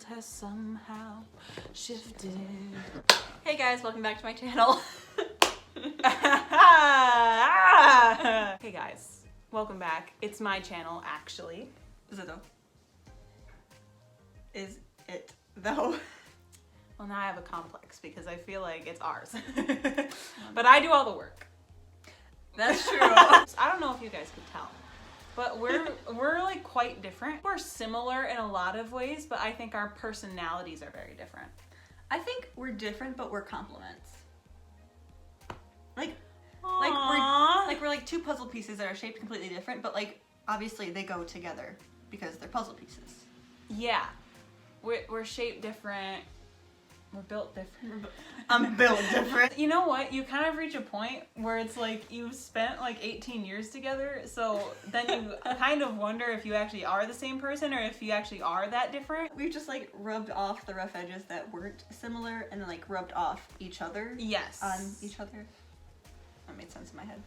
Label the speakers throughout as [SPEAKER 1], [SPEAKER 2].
[SPEAKER 1] world has somehow shifted.
[SPEAKER 2] Hey guys, welcome back to my channel.
[SPEAKER 1] Hey guys, welcome back. It's my channel, actually.
[SPEAKER 2] Is it though? Is it though?
[SPEAKER 1] Well, now I have a complex because I feel like it's ours. But I do all the work.
[SPEAKER 2] That's true.
[SPEAKER 1] I don't know if you guys could tell, but we're like quite different. We're similar in a lot of ways, but I think our personalities are very different.
[SPEAKER 2] I think we're different, but we're complements. Like we're like two puzzle pieces that are shaped completely different, but like obviously they go together because they're puzzle pieces.
[SPEAKER 1] Yeah, we're shaped different. We're built different.
[SPEAKER 2] I'm built different.
[SPEAKER 1] You know what? You kind of reach a point where it's like you've spent like 18 years together, so then you kind of wonder if you actually are the same person or if you actually are that different.
[SPEAKER 2] We've just like rubbed off the rough edges that weren't similar and then like rubbed off each other.
[SPEAKER 1] Yes.
[SPEAKER 2] On each other. That made sense in my head.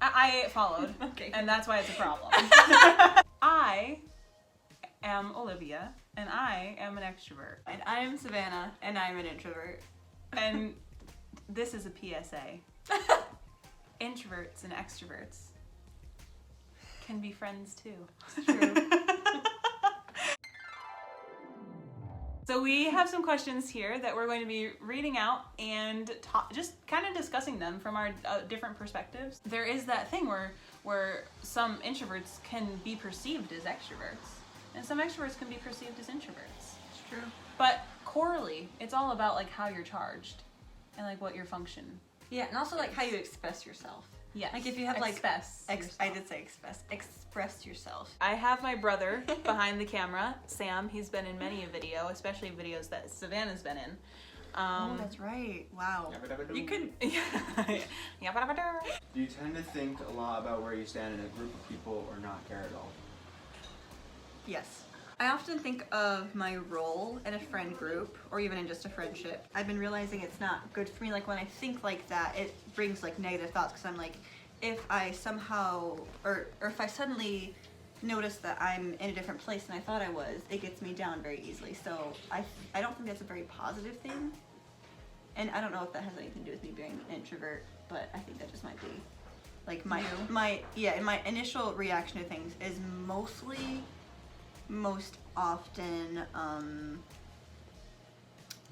[SPEAKER 1] I followed.
[SPEAKER 2] Okay.
[SPEAKER 1] And that's why it's a problem. I am Olivia, and I am an extrovert.
[SPEAKER 2] And I am Savannah, and I'm an introvert.
[SPEAKER 1] And this is a PSA. Introverts and extroverts can be friends too.
[SPEAKER 2] It's true.
[SPEAKER 1] So we have some questions here that we're going to be reading out and just kind of discussing them from our different perspectives. There is that thing where some introverts can be perceived as extroverts, and some extroverts can be perceived as introverts.
[SPEAKER 2] It's true.
[SPEAKER 1] But corely, it's all about like how you're charged and like what your function.
[SPEAKER 2] Yeah, and also like how you express yourself.
[SPEAKER 1] Yes.
[SPEAKER 2] Like if you have like
[SPEAKER 1] express.
[SPEAKER 2] I did say express yourself.
[SPEAKER 1] I have my brother behind the camera, Sam. He's been in many a video, especially videos that Savannah's been in.
[SPEAKER 2] Oh, that's right. Wow. You could.
[SPEAKER 3] Do you tend to think a lot about where you stand in a group of people or not care at all?
[SPEAKER 2] Yes. I often think of my role in a friend group or even in just a friendship. I've been realizing it's not good for me. Like when I think like that, it brings like negative thoughts because I'm like, if I somehow, or if I suddenly notice that I'm in a different place than I thought I was, it gets me down very easily. So I don't think that's a very positive thing. And I don't know if that has anything to do with me being an introvert, but I think that just might be like my initial reaction to things is most often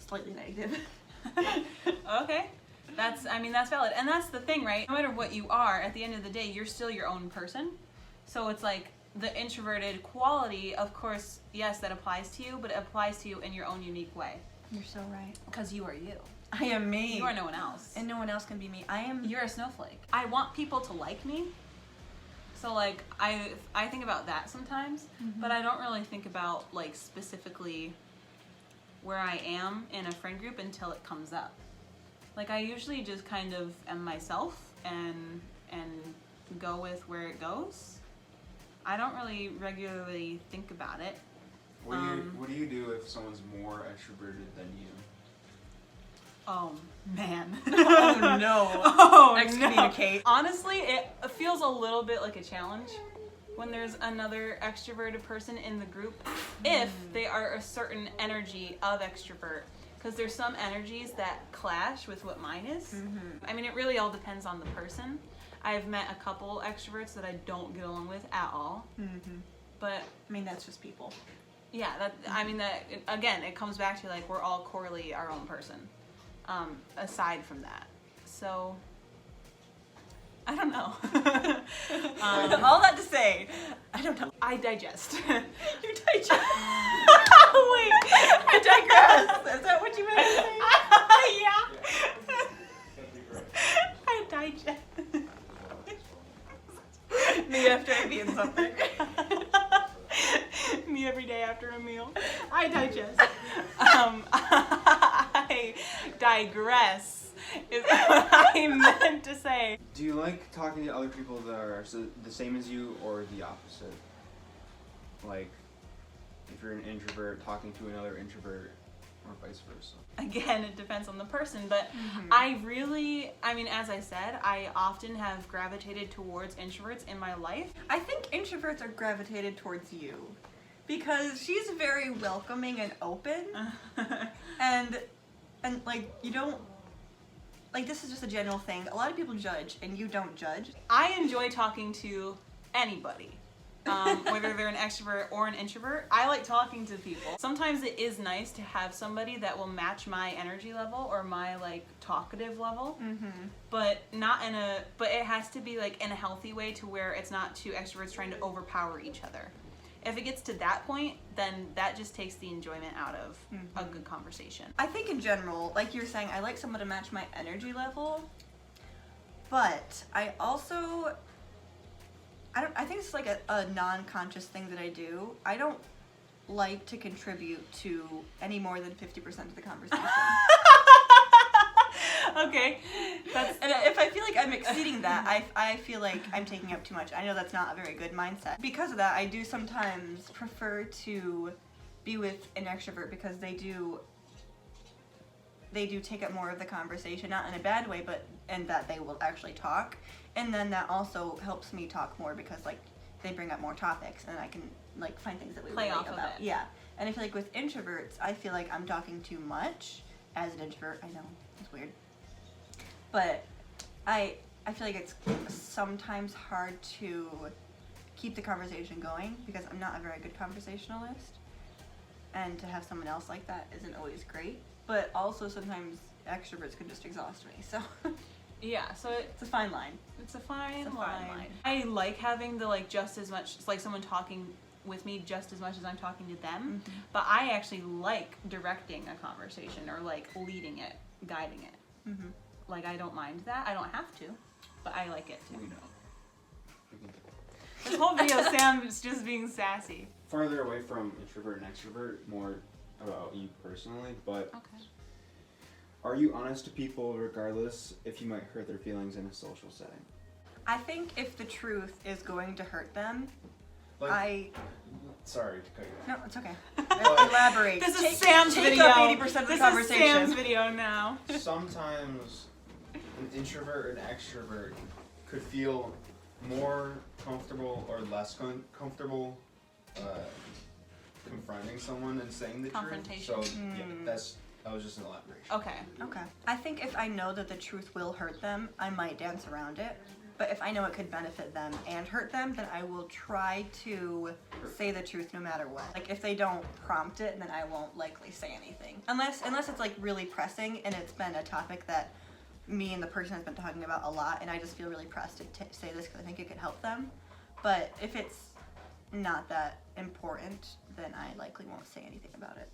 [SPEAKER 2] slightly negative.
[SPEAKER 1] Okay. That's valid. And that's the thing, right? No matter what you are, at the end of the day, you're still your own person. So it's like the introverted quality, of course, yes, that applies to you, but it applies to you in your own unique way.
[SPEAKER 2] You're so right.
[SPEAKER 1] Because you are you.
[SPEAKER 2] I am me.
[SPEAKER 1] You are no one else.
[SPEAKER 2] And no one else can be me.
[SPEAKER 1] You're a snowflake. I want people to like me. So like I think about that sometimes, but I don't really think about like specifically where I am in a friend group until it comes up. Like I usually just kind of am myself and go with where it goes. I don't really regularly think about it.
[SPEAKER 3] What do you do if someone's more extroverted than you?
[SPEAKER 1] Oh man.
[SPEAKER 2] Oh no.
[SPEAKER 1] Oh
[SPEAKER 2] Excommunicate.
[SPEAKER 1] no. Honestly, it feels a little bit like a challenge when there's another extroverted person in the group if they are a certain energy of extrovert. Because there's some energies that clash with what mine is. I mean, it really all depends on the person. I've met a couple extroverts that I don't get along with at all. But
[SPEAKER 2] I mean, that's just people.
[SPEAKER 1] yeah, again, it comes back to like we're all corely our own person. Aside from that, so I don't know.
[SPEAKER 2] All that to say, I don't know.
[SPEAKER 1] I digest.
[SPEAKER 2] You digest.
[SPEAKER 1] Wait,
[SPEAKER 2] I digress. Is that what you meant to say?
[SPEAKER 1] Yeah. I digest.
[SPEAKER 2] Me after I be in something.
[SPEAKER 1] Me every day after a meal. I digest. I digress is what I meant to say.
[SPEAKER 3] Do you like talking to other people that are the same as you or the opposite? Like, if you're an introvert talking to another introvert or vice versa?
[SPEAKER 1] Again, it depends on the person, but as I said, I often have gravitated towards introverts in my life.
[SPEAKER 2] I think introverts are gravitated towards you. because she's very welcoming and open, and like you don't. Like, this is just a general thing. A lot of people judge, and you don't judge.
[SPEAKER 1] I enjoy talking to anybody, whether they're an extrovert or an introvert. I like talking to people. Sometimes it is nice to have somebody that will match my energy level or my like talkative level, but not in a. But it has to be like in a healthy way to where it's not two extroverts trying to overpower each other. If it gets to that point, then that just takes the enjoyment out of a good conversation.
[SPEAKER 2] I think in general, like you're saying, I like someone to match my energy level, but I also, I think it's like a non-conscious thing that I do. I don't like to contribute to any more than 50% of the conversation.
[SPEAKER 1] Okay, that's.
[SPEAKER 2] And if I feel like I'm exceeding that, I feel like I'm taking up too much. I know that's not a very good mindset. Because of that, I do sometimes prefer to be with an extrovert because they do take up more of the conversation, not in a bad way, but in that they will actually talk. And then that also helps me talk more because like they bring up more topics and I can like find things that we
[SPEAKER 1] Play
[SPEAKER 2] relate
[SPEAKER 1] off of
[SPEAKER 2] about.
[SPEAKER 1] it.
[SPEAKER 2] Yeah. And I feel like with introverts, I feel like I'm talking too much as an introvert. I know, it's weird. But I feel like it's sometimes hard to keep the conversation going because I'm not a very good conversationalist. And to have someone else like that isn't always great. But also sometimes extroverts can just exhaust me. So
[SPEAKER 1] Yeah, so
[SPEAKER 2] it's a fine line.
[SPEAKER 1] it's a fine
[SPEAKER 2] It's a fine line.
[SPEAKER 1] I like having the like just as much, like someone talking with me just as much as I'm talking to them. But I actually like directing a conversation or like leading it, guiding it. Like I don't mind that. I don't have to, but I like it too.
[SPEAKER 3] We know.
[SPEAKER 1] This whole video, Sam is just being sassy.
[SPEAKER 3] Farther away from introvert and extrovert, more about you personally, but
[SPEAKER 1] Okay.
[SPEAKER 3] are you honest to people regardless if you might hurt their feelings in a social setting?
[SPEAKER 2] I think if the truth is going to hurt them,
[SPEAKER 3] Like, sorry to cut you off.
[SPEAKER 2] No, it's okay. Elaborate.
[SPEAKER 1] This is
[SPEAKER 2] Take-
[SPEAKER 1] Sam's
[SPEAKER 2] take
[SPEAKER 1] video.
[SPEAKER 2] up 80% of the
[SPEAKER 1] This
[SPEAKER 2] conversation.
[SPEAKER 1] is Sam's video now.
[SPEAKER 3] Sometimes an introvert and extrovert could feel more comfortable or less comfortable confronting someone and saying the truth.
[SPEAKER 1] Confrontation.
[SPEAKER 3] So yeah, that was just an elaboration.
[SPEAKER 1] Okay.
[SPEAKER 2] Okay. I think if I know that the truth will hurt them, I might dance around it. But if I know it could benefit them and hurt them, then I will try to say the truth no matter what. Like if they don't prompt it, then I won't likely say anything. Unless it's like really pressing and it's been a topic that me and the person has been talking about a lot and I just feel really pressed to say this because I think it could help them. But if it's not that important, then I likely won't say anything about it.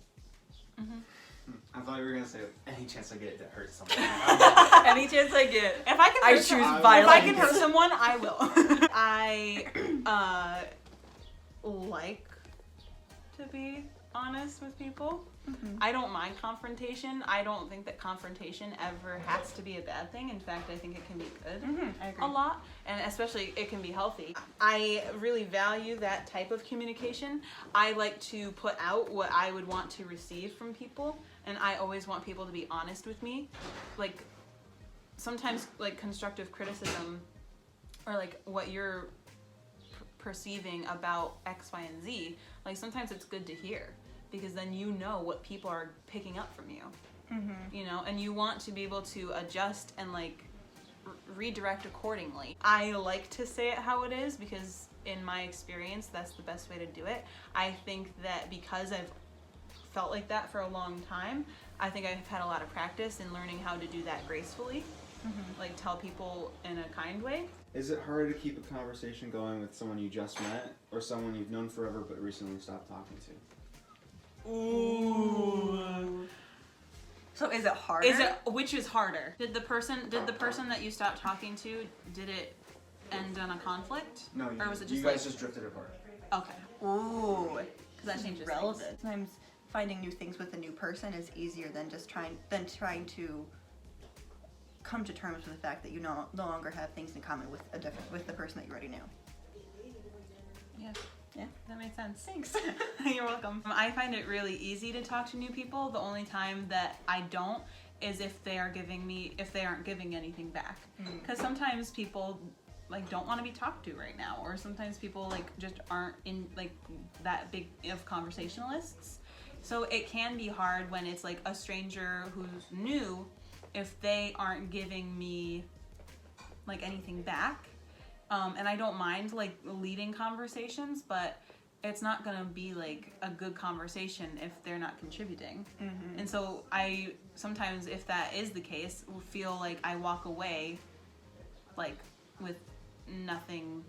[SPEAKER 3] I thought you were gonna say any chance I get to hurt someone.
[SPEAKER 2] Any chance I get.
[SPEAKER 1] If I can
[SPEAKER 2] I
[SPEAKER 1] hurt
[SPEAKER 2] choose
[SPEAKER 1] someone, if
[SPEAKER 2] violence.
[SPEAKER 1] I can hurt someone, I will. I like to be honest with people. I don't mind confrontation. I don't think that confrontation ever has to be a bad thing. In fact, I think it can be good
[SPEAKER 2] I agree.
[SPEAKER 1] a lot, and especially it can be healthy. I really value that type of communication. I like to put out what I would want to receive from people, and I always want people to be honest with me. Like sometimes like constructive criticism or like what you're perceiving about X, Y, and Z, like sometimes it's good to hear because then you know what people are picking up from you, you know, and you want to be able to adjust and like redirect accordingly. I like to say it how it is because in my experience, that's the best way to do it. I think that because I've felt like that for a long time, I think I've had a lot of practice in learning how to do that gracefully, like tell people in a kind way.
[SPEAKER 3] Is it hard to keep a conversation going with someone you just met or someone you've known forever but recently stopped talking to?
[SPEAKER 1] Ooh.
[SPEAKER 2] So is it harder?
[SPEAKER 1] Which is harder? Did the person that you stopped talking to, did it end on a conflict?
[SPEAKER 3] No,
[SPEAKER 1] or was it just
[SPEAKER 3] you guys just drifted apart.
[SPEAKER 1] Okay.
[SPEAKER 2] Ooh,
[SPEAKER 1] Because that changes
[SPEAKER 2] relevant.
[SPEAKER 1] things.
[SPEAKER 2] Sometimes finding new things with a new person is easier than just trying to come to terms with the fact that you no longer have things in common with the person that you already knew.
[SPEAKER 1] Yeah.
[SPEAKER 2] Yeah.
[SPEAKER 1] That makes sense. Thanks. You're welcome. I find it really easy to talk to new people. The only time that I don't is if they aren't giving anything back. Because sometimes people like don't want to be talked to right now, or sometimes people like just aren't in like that big of conversationalists. So it can be hard when it's like a stranger who's new, if they aren't giving me like anything back. And I don't mind like leading conversations, but it's not gonna be like a good conversation if they're not contributing.
[SPEAKER 2] Mm-hmm.
[SPEAKER 1] And so I sometimes, if that is the case, feel like I walk away like with nothing,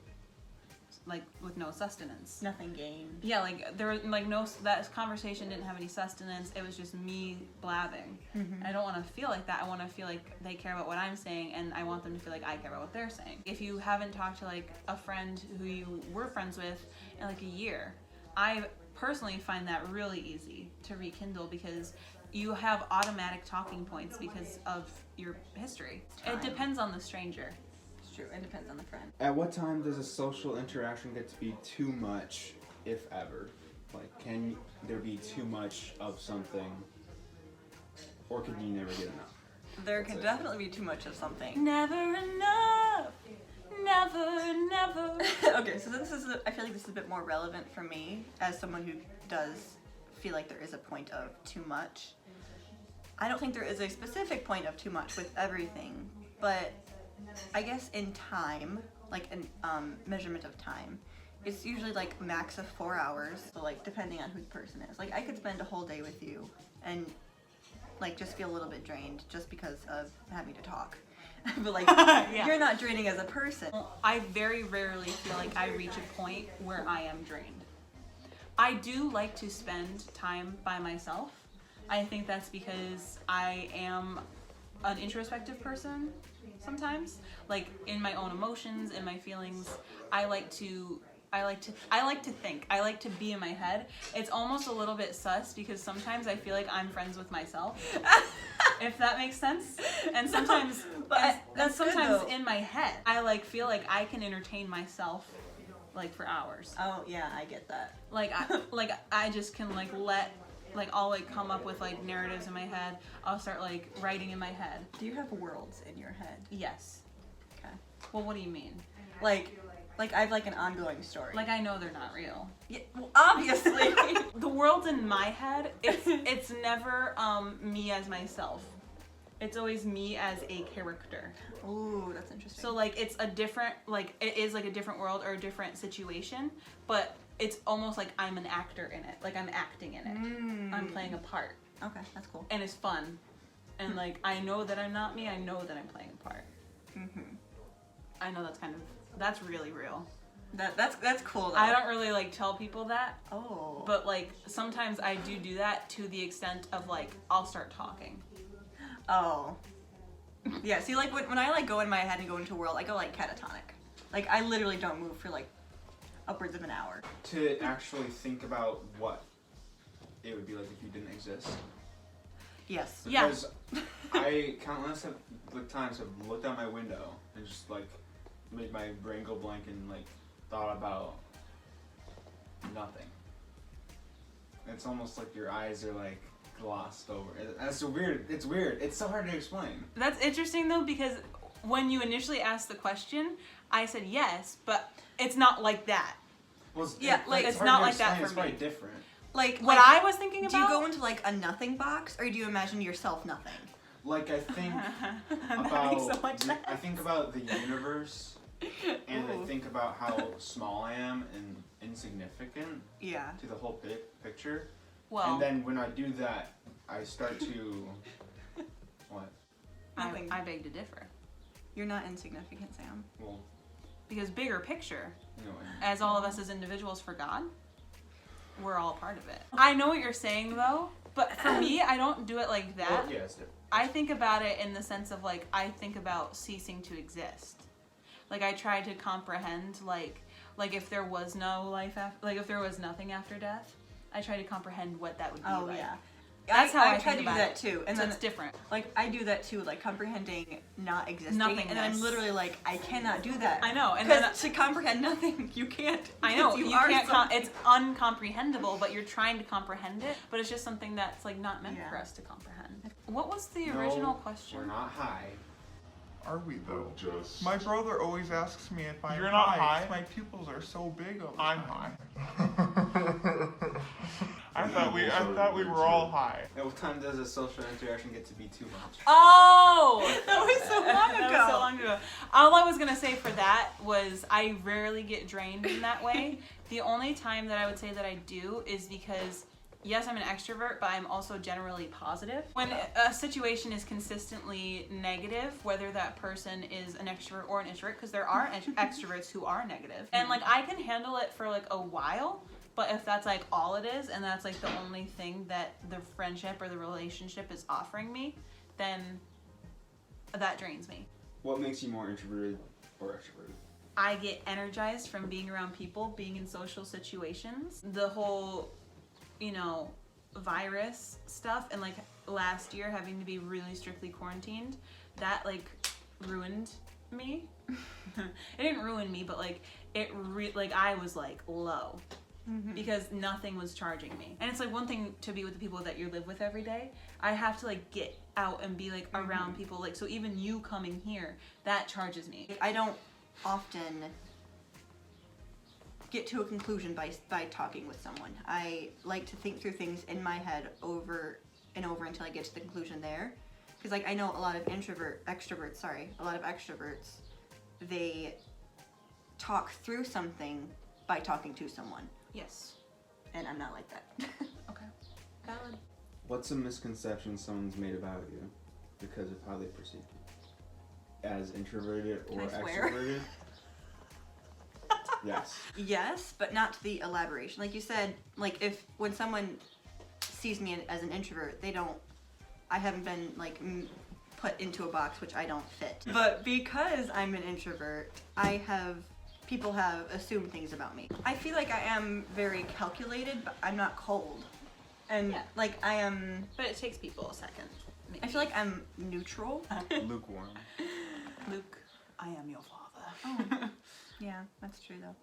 [SPEAKER 1] like with no sustenance.
[SPEAKER 2] Nothing gained.
[SPEAKER 1] Yeah, like there was like no, that conversation didn't have any sustenance. It was just me blabbing.
[SPEAKER 2] Mm-hmm.
[SPEAKER 1] I don't want to feel like that. I want to feel like they care about what I'm saying, and I want them to feel like I care about what they're saying. If you haven't talked to like a friend who you were friends with in like a year, I personally find that really easy to rekindle because you have automatic talking points because of your history.
[SPEAKER 2] Time.
[SPEAKER 1] It depends on the stranger.
[SPEAKER 2] It's true. It depends on the friend.
[SPEAKER 3] At what time does a social interaction get to be too much, if ever? Like, can there be too much of something, or can you never get enough?
[SPEAKER 2] There
[SPEAKER 3] That's
[SPEAKER 2] can
[SPEAKER 3] it.
[SPEAKER 2] definitely be too much of something.
[SPEAKER 1] Never enough. Never.
[SPEAKER 2] Okay, so this is, I feel like this is a bit more relevant for me as someone who does feel like there is a point of too much. I don't think there is a specific point of too much with everything, but I guess in time, like in measurement of time, it's usually like max of 4 hours. So like depending on who the person is, like I could spend a whole day with you and like just feel a little bit drained just because of having to talk. But like
[SPEAKER 1] Yeah.
[SPEAKER 2] you're not draining as a person.
[SPEAKER 1] I very rarely feel like I reach a point where I am drained. I do like to spend time by myself. I think that's because I am an introspective person sometimes. Like in my own emotions, in my feelings, I like to think. I like to be in my head. It's almost a little bit sus because sometimes I feel like I'm friends with myself. If that makes sense. And sometimes
[SPEAKER 2] that's good,
[SPEAKER 1] sometimes
[SPEAKER 2] though.
[SPEAKER 1] in my head, I like feel like I can entertain myself like for hours.
[SPEAKER 2] Oh yeah, I get that.
[SPEAKER 1] I just can I'll like come up with like narratives in my head. I'll start like writing in my head.
[SPEAKER 2] Do you have worlds in your head?
[SPEAKER 1] Yes.
[SPEAKER 2] Okay.
[SPEAKER 1] Well, what do you mean?
[SPEAKER 2] Like I have like an ongoing story.
[SPEAKER 1] Like I know they're not real.
[SPEAKER 2] Yeah, well, obviously.
[SPEAKER 1] The world's in my head. It's never me as myself. It's always me as a character.
[SPEAKER 2] Ooh, that's interesting.
[SPEAKER 1] So like it's a different, like it is like a different world or a different situation, but it's almost like I'm an actor in it. Like I'm acting in it. I'm playing a part.
[SPEAKER 2] Okay, that's cool.
[SPEAKER 1] And it's fun. And like I know that I'm not me. I know that I'm playing a part.
[SPEAKER 2] Mm-hmm.
[SPEAKER 1] I know that's really real.
[SPEAKER 2] That's cool though.
[SPEAKER 1] I don't really like tell people that,
[SPEAKER 2] Oh.
[SPEAKER 1] but like sometimes I do that to the extent of like I'll start talking.
[SPEAKER 2] Oh. Yeah, see like when I like go in my head and go into a world, I go like catatonic. Like I literally don't move for like upwards of an hour.
[SPEAKER 3] To actually think about what it would be like if you didn't exist.
[SPEAKER 2] Yes.
[SPEAKER 1] Yeah.
[SPEAKER 3] Because I countless times have looked out my window and just like made my brain go blank and like thought about nothing. It's almost like your eyes are like glossed over. That's so weird. It's weird. It's so hard to explain.
[SPEAKER 1] That's interesting though, because when you initially asked the question, I said yes, but it's not like that.
[SPEAKER 3] Well,
[SPEAKER 1] it's
[SPEAKER 3] hard
[SPEAKER 1] not
[SPEAKER 3] to
[SPEAKER 1] like that
[SPEAKER 3] explain.
[SPEAKER 1] for
[SPEAKER 3] It's probably
[SPEAKER 1] me.
[SPEAKER 3] different.
[SPEAKER 2] Like
[SPEAKER 1] What
[SPEAKER 2] like,
[SPEAKER 1] I was thinking about.
[SPEAKER 2] do you go into like a nothing box or do you imagine yourself nothing?
[SPEAKER 3] Like I think
[SPEAKER 1] That
[SPEAKER 3] about
[SPEAKER 1] makes so much sense.
[SPEAKER 3] I think about the universe and
[SPEAKER 2] Ooh.
[SPEAKER 3] I think about how small I am and insignificant
[SPEAKER 2] Yeah.
[SPEAKER 3] to the whole picture.
[SPEAKER 1] Well,
[SPEAKER 3] And then when I do that, I start to what?
[SPEAKER 2] Nothing.
[SPEAKER 1] I beg to differ.
[SPEAKER 2] You're not insignificant, Sam.
[SPEAKER 3] Well,
[SPEAKER 1] Because bigger picture,
[SPEAKER 3] you know.
[SPEAKER 1] as all of us as individuals for God, we're all part of it. I know what you're saying though, but for me, I don't do it like that.
[SPEAKER 3] Well, yeah, it's different.
[SPEAKER 1] I think about it in the sense of like, I think about ceasing to exist. Like I try to comprehend like if there was no life after, like if there was nothing after death, I try to comprehend what that would be
[SPEAKER 2] Oh
[SPEAKER 1] like.
[SPEAKER 2] yeah.
[SPEAKER 1] That's how I
[SPEAKER 2] try
[SPEAKER 1] think
[SPEAKER 2] to do
[SPEAKER 1] about
[SPEAKER 2] that
[SPEAKER 1] it.
[SPEAKER 2] too. And
[SPEAKER 1] So
[SPEAKER 2] then
[SPEAKER 1] it's different.
[SPEAKER 2] like I do that too, like comprehending not existing.
[SPEAKER 1] Nothingness.
[SPEAKER 2] And I'm literally like, I cannot do that.
[SPEAKER 1] I know, and
[SPEAKER 2] Because
[SPEAKER 1] then
[SPEAKER 2] to comprehend nothing, you can't.
[SPEAKER 1] I know
[SPEAKER 2] because
[SPEAKER 1] you
[SPEAKER 2] are
[SPEAKER 1] can't.
[SPEAKER 2] something.
[SPEAKER 1] It's uncomprehendable, but you're trying to comprehend it. But it's just something that's like not meant
[SPEAKER 2] Yeah.
[SPEAKER 1] for us to comprehend. What was the original
[SPEAKER 3] No,
[SPEAKER 1] question?
[SPEAKER 3] We're not high.
[SPEAKER 4] Are we though?
[SPEAKER 5] Just
[SPEAKER 4] My brother always asks me if I'm
[SPEAKER 6] You're not high?
[SPEAKER 4] My pupils are so big all the
[SPEAKER 6] I'm
[SPEAKER 4] time.
[SPEAKER 6] high. I thought we were all high.
[SPEAKER 3] At what time does a social interaction get to be too much?
[SPEAKER 1] Oh!
[SPEAKER 2] That was so long
[SPEAKER 1] That
[SPEAKER 2] ago.
[SPEAKER 1] was so long ago. All I was gonna say for that was I rarely get drained in that way. The only time that I would say that I do is because, yes, I'm an extrovert, but I'm also generally positive. When a situation is consistently negative, whether that person is an extrovert or an introvert, because there are extroverts who are negative, and like I can handle it for like a while, but if that's like all it is, and that's like the only thing that the friendship or the relationship is offering me, then that drains me.
[SPEAKER 3] What makes you more introverted or extroverted?
[SPEAKER 1] I get energized from being around people, being in social situations. The whole, virus stuff, and like last year having to be really strictly quarantined, that like ruined me. It didn't ruin me, but like I was like low. Because nothing was charging me. And it's like one thing to be with the people that you live with every day. I have to like get out and be like around people. Like, so even you coming here, that charges me.
[SPEAKER 2] I don't often get to a conclusion by talking with someone. I like to think through things in my head over and over until I get to the conclusion there. Because like I know a lot of extroverts, they talk through something by talking to someone.
[SPEAKER 1] Yes.
[SPEAKER 2] And I'm not like that.
[SPEAKER 1] Okay. Valid.
[SPEAKER 3] What's a misconception someone's made about you because of how they perceive you? As introverted or
[SPEAKER 2] Can I swear?
[SPEAKER 3] extroverted? Yes.
[SPEAKER 2] Yes, but not to the elaboration. Like you said, like when someone sees me as an introvert, I haven't been like put into a box which I don't fit. But because I'm an introvert, people have assumed things about me. I feel like I am very calculated, but I'm not cold. And
[SPEAKER 1] Yeah.
[SPEAKER 2] like I am,
[SPEAKER 1] But it takes people a second. Maybe.
[SPEAKER 2] I feel like I'm neutral.
[SPEAKER 3] Lukewarm.
[SPEAKER 1] Luke, I am your father.
[SPEAKER 2] Oh, yeah, that's true though.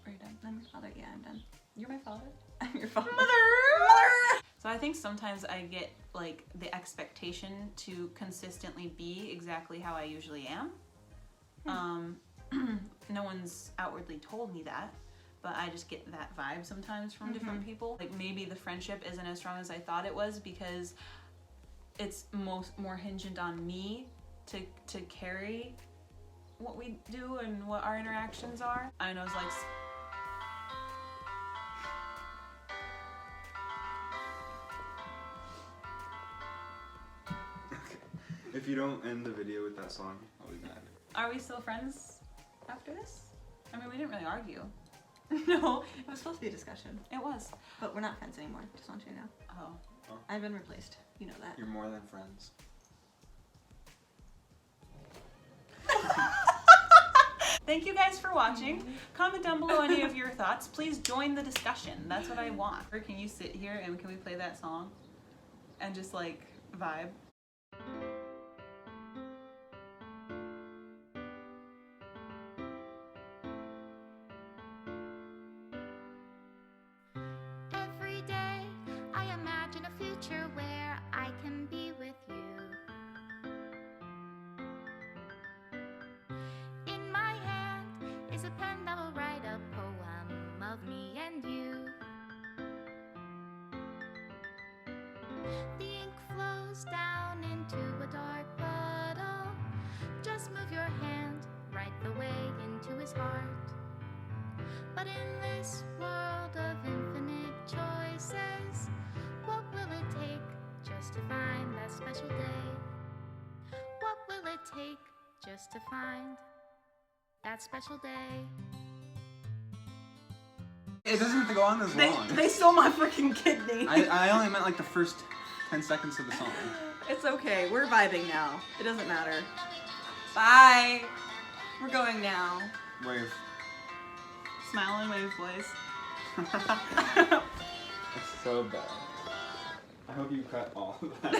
[SPEAKER 1] Are you done?
[SPEAKER 2] I'm your father. Yeah, I'm done.
[SPEAKER 1] You're my father?
[SPEAKER 2] I'm your father.
[SPEAKER 1] Mother! So I think sometimes I get like the expectation to consistently be exactly how I usually am. No one's outwardly told me that, but I just get that vibe sometimes from different people. Like maybe the friendship isn't as strong as I thought it was because it's more hinged on me to carry what we do and what our interactions are. I know it's like
[SPEAKER 3] If you don't end the video with that song, I'll be mad.
[SPEAKER 1] Are we still friends after this? I mean, we didn't really argue.
[SPEAKER 2] No, it was supposed to be a discussion,
[SPEAKER 1] It was.
[SPEAKER 2] but we're not friends anymore. Just want you to know.
[SPEAKER 1] Oh.
[SPEAKER 2] I've been replaced. You know that.
[SPEAKER 3] You're more than friends.
[SPEAKER 1] Thank you guys for watching. Comment down below any of your thoughts. Please join the discussion. That's what I want. Or can you sit here and can we play that song and just like vibe?
[SPEAKER 7] Every day I imagine a future where I can be with you. In my hand is a pen that will write a poem of me and you. The ink flows down into a dark puddle. Just move your hand right the way into his heart. But in this world of infinite choices, what will it take just to find that special day? What will it take just to find that special day?
[SPEAKER 3] It doesn't have to go on this long.
[SPEAKER 2] They stole my freaking kidney.
[SPEAKER 3] I only meant like the first 10 seconds of the song.
[SPEAKER 2] It's okay. We're vibing now. It doesn't matter. Bye. We're going now.
[SPEAKER 3] Wave.
[SPEAKER 1] Smile and wave, boys.
[SPEAKER 3] It's so bad. I hope you cut all of that.